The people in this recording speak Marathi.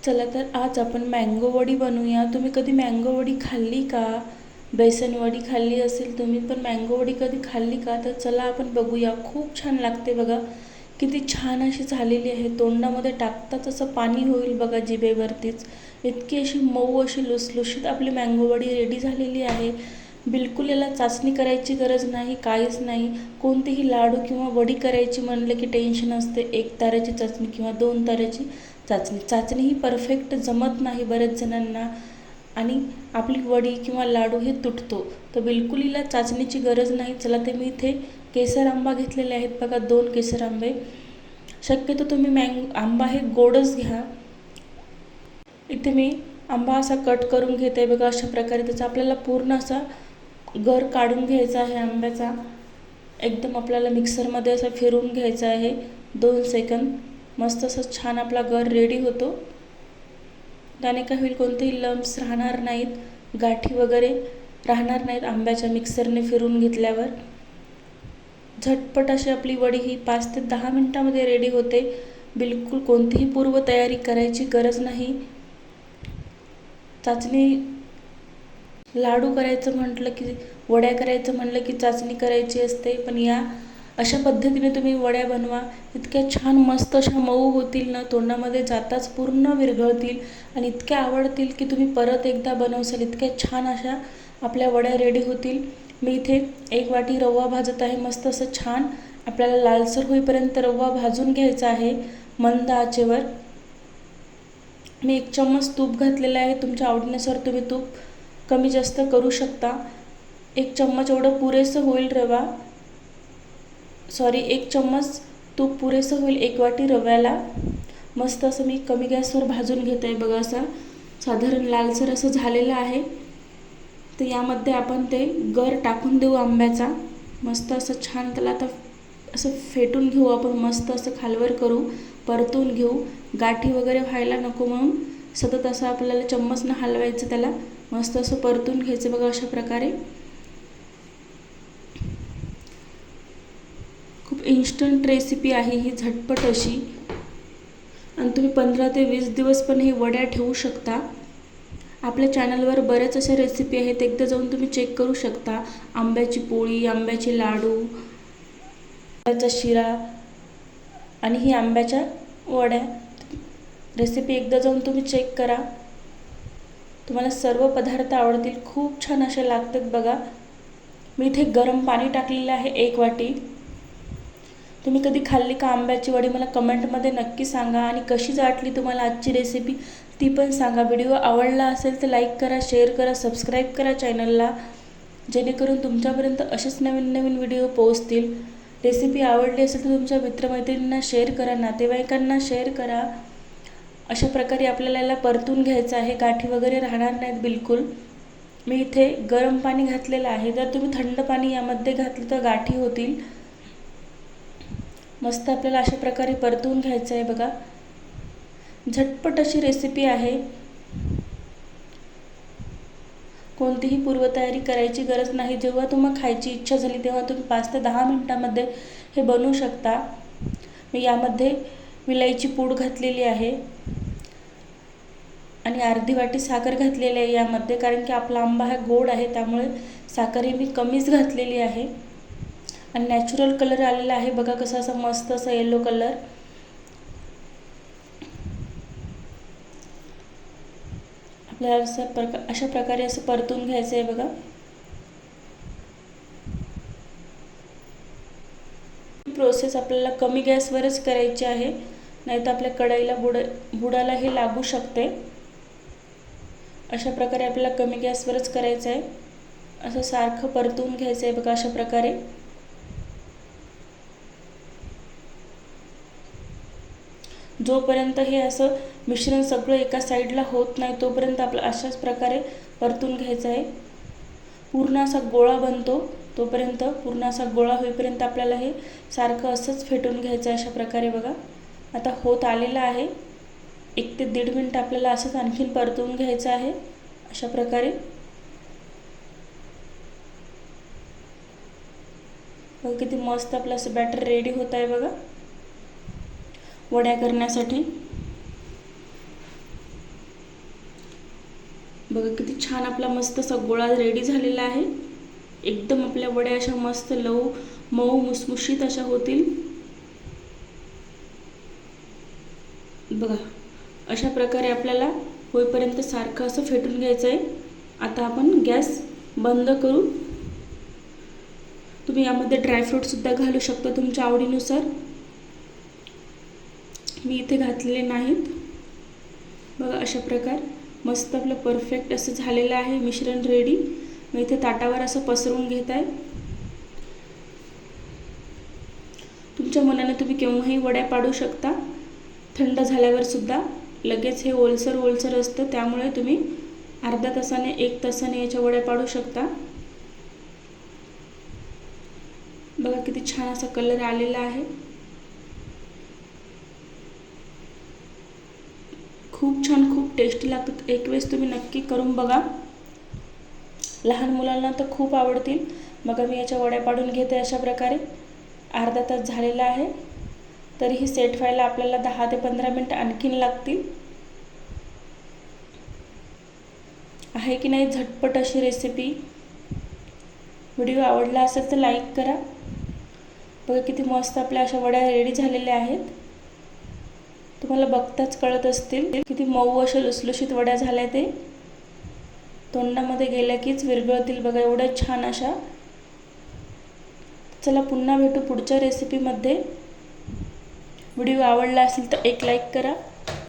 चला तर आज आपण मँगो वडी बनवूया। तुम्ही कधी मँगो वडी खाल्ली का? बेसन वडी खाल्ली असेल तुम्ही, पण मँगो वडी कधी खाल्ली का? तर चला आपण बघूया। खूप छान लागते बघा, किती छान अशी झालेली आहे। तोंडामध्ये टाकताच असं पाणी होईल बघा जिभेवरतीच। इतकी अशी मऊ अशी लुसलुशीत आपली मँगो वडी रेडी झालेली आहे। बिलकुल याला चाचणी करायची गरज नाही, काहीच नाही। कोणतेही लाडू किंवा वडी करायची म्हणलं की टेन्शन असते, 1 ताऱ्याची चाचणी किंवा 2 ताऱ्याची चाचणी ही परफेक्ट जमत नाही बरेच जणांना, आणि आपली वडी किंवा लाडू हे तुटतो। तर बिलकुल हिला चाचणीची गरज नाही। चला ते मी इथे केसर आंबा घेतलेले आहेत बघा, 2 केसर आंबे। शक्यतो तुम्ही आंबा हे गोडच घ्या। इथे मी आंबा असा कट करून घेते बघा, अशा प्रकारे त्याचा आपल्याला पूर्ण असा गर काढून घ्यायचा आहे आंब्याचा। एकदम आपल्याला मिक्सरमध्ये असं फिरवून घ्यायचं आहे 2 सेकंद। मस्त असं छान आपला गर रेडी होतो। त्याने काय होईल, कोणतेही लम्प्स राहणार नाहीत, गाठी वगैरे राहणार नाहीत आंब्याच्या मिक्सरने फिरवून घेतल्यावर। झटपट अशी आपली वडी ही 5 ते 10 मिनिटांमध्ये रेडी होते। बिलकुल कोणतीही पूर्वतयारी करायची गरज नाही। चाचणी लाडू करायचं म्हटलं की, वड्या करायचं म्हटलं की चाचणी करायची असते, पण या अशा पद्धतीने तुम्ही वड्या बनवा। इतक्या छान मस्त अशा मऊ होतील ना, तोंडामध्ये जाताच पूर्ण विरघळतील आणि इतक्या आवडतील की तुम्ही परत एकदा बनवसाल। इतक्या छान अशा आपल्या वड्या रेडी होतील। मी इथे 1 वाटी रवा भाजत आहे। मस्त असं छान आपल्याला लालसर होईपर्यंत रवा भाजून घ्यायचा आहे मंद आचेवर। मी 1 चम्मच तूप घातलेलं आहे। तुमच्या आवडीनुसार तुम्ही तूप कमी जास्त करू शकता। 1 चम्मच एवढं पुरेसं होईल रवा, 1 चम्मच तूप पुरेसं होईल 1 वाटी रव्याला। मस्त असं मी कमी गॅसवर भाजून घेत आहे बघा, असं साधारण लालसर असं झालेलं आहे। तर यामध्ये आपण ते गर टाकून देऊ आंब्याचा। मस्त असं छान त्याला आता असं फेटून घेऊ आपण, मस्त असं खालवर करू, परतून घेऊ। गाठी वगैरे व्हायला नको म्हणून सतत असं आपल्याला चम्मचनं हलवायचं, त्याला मस्त असं परतून घ्यायचं बघा, अशा प्रकारे। खूप इन्स्टंट रेसिपी आहे ही, झटपट अशी, आणि तुम्ही 15 ते 20 दिवस पण हे वड्या ठेवू शकता। आपल्या चॅनलवर बऱ्याच अशा रेसिपी आहेत, एकदा जाऊन तुम्ही चेक करू शकता। आंब्याची पोळी, आंब्याचे लाडू, आंब्याचा शिरा आणि ही आंब्याच्या वड्या रेसिपी एकदा जाऊन तुम्ही चेक करा। तुम्हाला सर्व पदार्थ आवडतील, खूप छान असे लागतात बघा। मी इथे गरम पाणी टाकलेलं आहे 1 वाटी। तुम्ही कधी खाल्ली का आंब्याची वडी? मला कमेंटमध्ये नक्की सांगा, आणि कशी वाटली तुम्हाला आजची रेसिपी ती पण सांगा। व्हिडिओ आवडला असेल तर लाईक करा, शेअर करा, सबस्क्राईब करा चॅनलला, जेणेकरून तुमच्यापर्यंत असेच नवीन नवीन व्हिडिओ पोहोचतील। रेसिपी आवडली असेल तर तुमच्या मित्रमैत्रिणींना शेअर करा, नातेवाईकांना शेअर करा। अशा प्रकारे आपल्याला याला परतून घ्यायचं आहे, गाठी वगैरे राहणार नाहीत बिलकुल। मी इथे गरम पाणी घातलेलं आहे, जर तुम्ही थंड पाणी यामध्ये घातलं तर गाठी होतील। मस्त आपल्याला अशा प्रकारे परतून घ्यायचं आहे बघा। झटपट अशी रेसिपी आहे, कोणतीही पूर्वतयारी करायची गरज नाही। जेव्हा तुम्हाला खायची इच्छा झाली तेव्हा तुम्ही 5 ते 10 मिनिटांमध्ये हे बनवू शकता। मी यामध्ये विलायची पूड घातलेली आहे आणि अर्धी वाटी साखर घातलेली आहे यामध्ये, कारण की आपला आंबा हा गोड आहे, त्यामुळे साखर ही मी कमीच घातलेली आहे। आणि नॅचरल कलर आलेला आहे बघा, कसा असा मस्त असा येलो कलर। आपल्याला अशा प्रकारे असं परतून घ्यायचं आहे बघा। प्रोसेस आपल्याला कमी गॅसवरच करायची आहे, नाहीतर आपल्या कढईला बुडाला हे लागू शकते। अशा प्रकारे आपल्याला कमी गॅसवरच करायचं आहे। असं सारखं परतून घ्यायचं आहे बघा, अशा प्रकारे। जोपर्यंत हे असं मिश्रण सगळं एका साईडला होत नाही तोपर्यंत आपल्याला अशाच प्रकारे परतून घ्यायचं आहे। पूर्ण असा गोळा बनतो तोपर्यंत, पूर्ण असा गोळा होईपर्यंत आपल्याला हे सारखं असंच फेटून घ्यायचं आहे, अशा प्रकारे बघा। आता होत आलेलं आहे, 1 ते 1.5 मिनिट आपल्याला असंच आणखीन परतून घ्यायचं आहे, अशा प्रकारे। बघा किती मस्त आपलं असं बॅटर रेडी होत आहे बघा वड्या करण्यासाठी। बघा किती छान आपला मस्त असा गोळा रेडी झालेला आहे. एकदम आपल्या वड्या अशा मस्त मऊ मुसमुशीत अशा होतील. बघा अशा प्रकारे आपल्याला होईपर्यंत सारखं असं फेटून घ्यायचं आहे. आता आपण गॅस बंद करू. तुम्ही यामध्ये ड्रायफ्रूटसुद्धा घालू शकता तुमच्या आवडीनुसार. मी इथे घातलेले नाहीत. बघा अशा प्रकार मस्त आपलं परफेक्ट असं झालेलं आहे मिश्रण रेडी. मी इथे ताटावर असं पसरवून घेत आहे. तुमच्या मनाने तुम्ही केव्हाही वड्या पाडू शकता. थंड झाल्यावर सुद्धा. लगेच हे ओलसर असतं, त्यामुळे तुम्ही अर्ध्या तासाने 1 तासाने याच्या वड्या पाडू शकता. बघा किती छान असा कलर आलेला आहे. खूप छान, खूप टेस्टी लागतात. एक वेळेस तुम्ही नक्की करून बघा. लहान मुलांना तर खूप आवडतील. बघा मी याच्या वड्या पाडून घेते अशा प्रकारे. अर्धा तास झालेला आहे. तरीही सेट व्हायला आपल्याला 10 ते 15 मिनिट आणखीन लागतील. आहे की नाही झटपट अशी रेसिपी. व्हिडिओ आवडला असेल तर लाईक करा. बघा किती मस्त आपल्या अशा वड्या रेडी झालेल्या आहेत. तुम्हाला बघताच कळत असतील किती मऊ अशा लुसलुशीत वड्या झाल्या. ते तोंडामध्ये गेल्या कीच विरघळतील. बघा एवढ्या छान अशा. चला पुन्हा भेटू पुढच्या रेसिपीमध्ये. व्हिडिओ आवडला असेल तर एक लाईक करा.